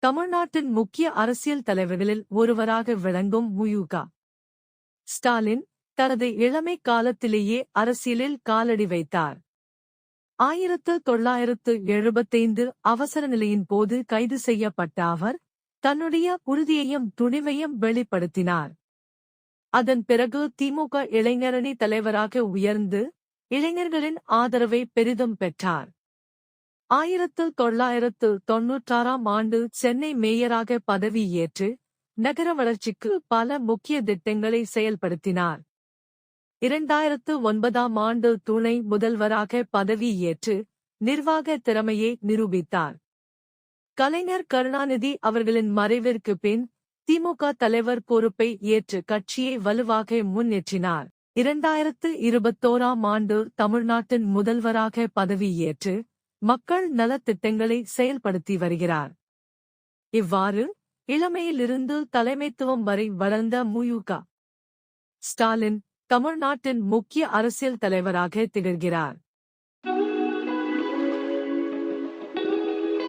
தமிழ்நாட்டின் முக்கிய அரசியல் தலைவர்களில் ஒருவராக விளங்கும் மு.க. ஸ்டாலின் தனது இளமை காலத்திலேயே அரசியலில் காலடி வைத்தார். 1975 அவசர நிலையின் போது கைது செய்யப்பட்ட அவர் தன்னுடைய உறுதியையும் துணிவையும் வெளிப்படுத்தினார். அதன் பிறகு திமுக இளைஞரணி தலைவராக உயர்ந்து இளைஞர்களின் ஆதரவை பெரிதும் பெற்றார். 1996ஆம் ஆண்டு சென்னை மேயராக பதவியேற்று நகர வளர்ச்சிக்கு பல முக்கிய திட்டங்களை செயல்படுத்தினார். 2009ஆம் ஆண்டு துணை முதல்வராக பதவியேற்று நிர்வாக திறமையை நிரூபித்தார். கலைஞர் கருணாநிதி அவர்களின் மறைவிற்கு பின் திமுக தலைவர் பொறுப்பை ஏற்று கட்சியை வலுவாக முன்னேற்றினார். 2021ஆம் ஆண்டு தமிழ்நாட்டின் முதல்வராக பதவியேற்று மக்கள் நலத்திட்டங்களை செயல்படுத்தி வருகிறார். இவ்வாறு இளமையிலிருந்து தலைமைத்துவம் வரை வளர்ந்த மு.க. ஸ்டாலின் தமிழ்நாட்டின் முக்கிய அரசியல் தலைவராக திகழ்கிறார்.